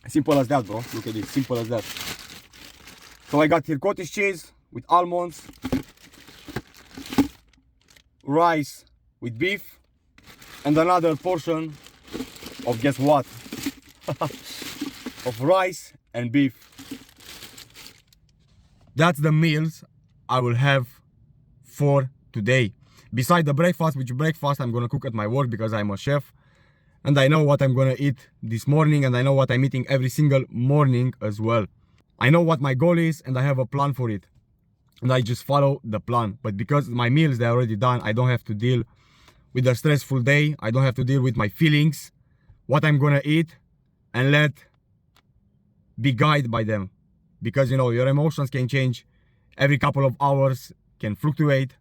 Simple as that, bro. Look at it, simple as that. So I got here cottage cheese with almonds, rice with beef, and another portion of, guess what? Of rice and beef. That's the meals I will have for today. Beside the breakfast, which breakfast I'm gonna cook at my work because I'm a chef. And I know what I'm gonna eat this morning, and I know what I'm eating every single morning as well. I know what my goal is, and I have a plan for it. And I just follow the plan. But because my meals, they're already done, I don't have to deal with a stressful day. I don't have to deal with my feelings, what I'm gonna eat, and let be guided by them. Because, you know, your emotions can change every couple of hours, can fluctuate.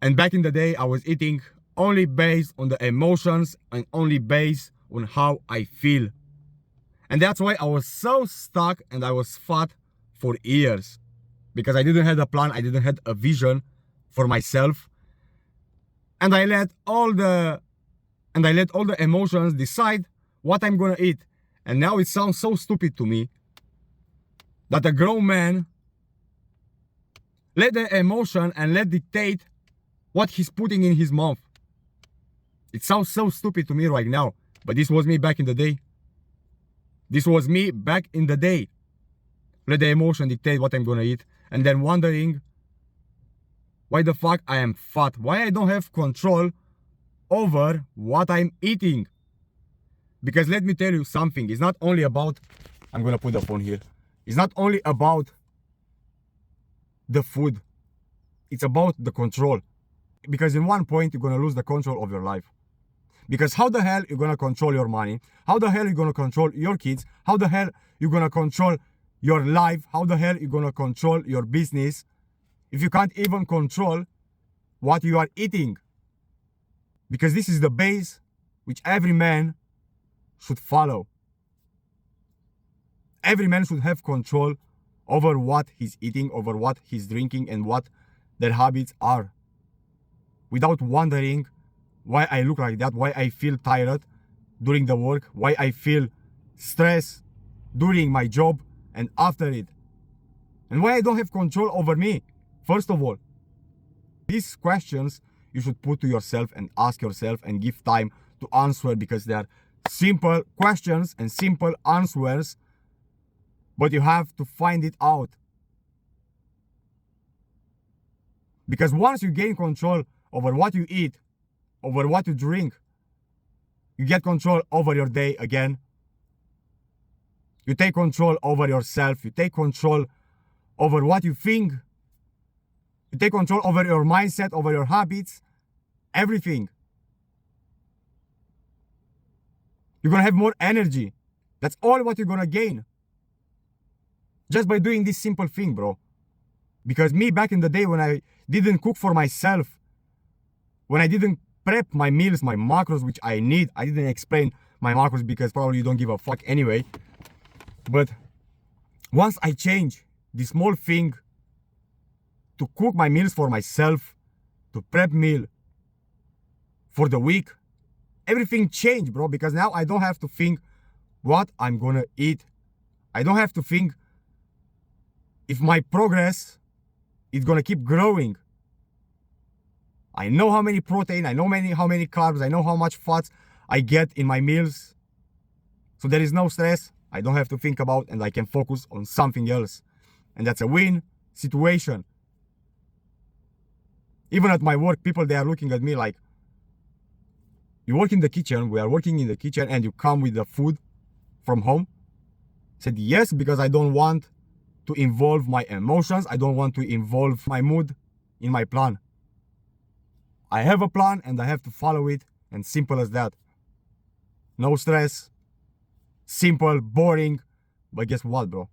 And back in the day, I was eating only based on the emotions and only based on how I feel. And that's why I was so stuck and I was fat for years. Because I didn't have a plan, I didn't have a vision for myself. And I let all the emotions decide what I'm gonna eat. And now it sounds so stupid to me that a grown man let the emotion and let dictate what he's putting in his mouth. It sounds so stupid to me right now, but this was me back in the day. This was me back in the day. Let the emotion dictate what I'm gonna eat, and then wondering why the fuck I am fat, why I don't have control over what I'm eating. Because let me tell you something, it's not only about, I'm gonna put the phone here, it's not only about the food, it's about the control. Because in one point, you're gonna lose the control of your life. Because how the hell you're gonna control your money? How the hell you're gonna control your kids? How the hell you're gonna control your life? How the hell you're gonna control your business if you can't even control what you are eating? Because this is the base which every man should follow. Every man should have control over what he's eating, over what he's drinking, and what their habits are. Without wondering why I look like that, why I feel tired during the work, why I feel stress during my job and after it, and why I don't have control over me. First of all, these questions you should put to yourself and ask yourself and give time to answer, because they are simple questions and simple answers, but you have to find it out. Because once you gain control over what you eat, over what you drink, you get control over your day again. You take control over yourself. You take control over what you think. You take control over your mindset, over your habits, everything. You're gonna have more energy. That's all what you're gonna gain. Just by doing this simple thing, bro. Because me back in the day when I didn't cook for myself, when I didn't prep my meals, my macros, which I need. I didn't explain my macros because probably you don't give a fuck anyway. But once I change this small thing to cook my meals for myself, to prep meal for the week, everything changed, bro. Because now I don't have to think what I'm gonna eat. I don't have to think if my progress is gonna keep growing. I know how many protein, I know how many carbs, I know how much fats I get in my meals. So there is no stress I don't have to think about, and I can focus on something else. And that's a win situation. Even at my work, people, they are looking at me like, you work in the kitchen, we are working in the kitchen, and you come with the food from home? I said yes, because I don't want to involve my emotions. I don't want to involve my mood in my plan. I have a plan and I have to follow it, and simple as that. No stress, simple, boring, but guess what, bro?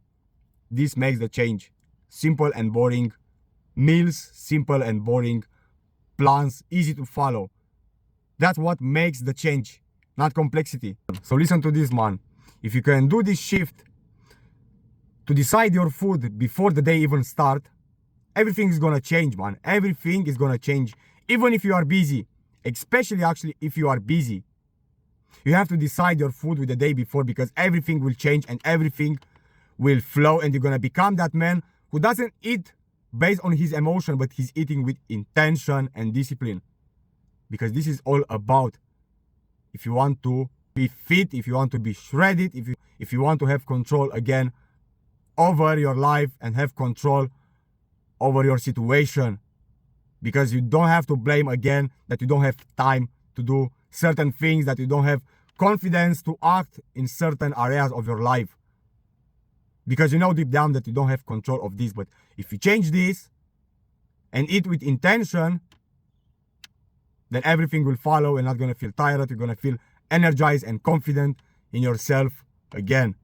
This makes the change. Simple and boring meals, simple and boring plans, easy to follow. That's what makes the change, not complexity. So listen to this, man. If you can do this shift to decide your food before the day even start, everything is gonna change, man. Everything is gonna change. Even if you are busy, especially actually if you are busy. You have to decide your food with the day before, because everything will change and everything will flow, and you're gonna become that man who doesn't eat based on his emotion, but he's eating with intention and discipline. Because this is all about, if you want to be fit, if you want to be shredded, if you want to have control again over your life and have control over your situation. Because you don't have to blame again that you don't have time to do certain things, that you don't have confidence to act in certain areas of your life. Because you know deep down that you don't have control of this. But if you change this and eat with intention, then everything will follow. You're not going to feel tired. You're going to feel energized and confident in yourself again.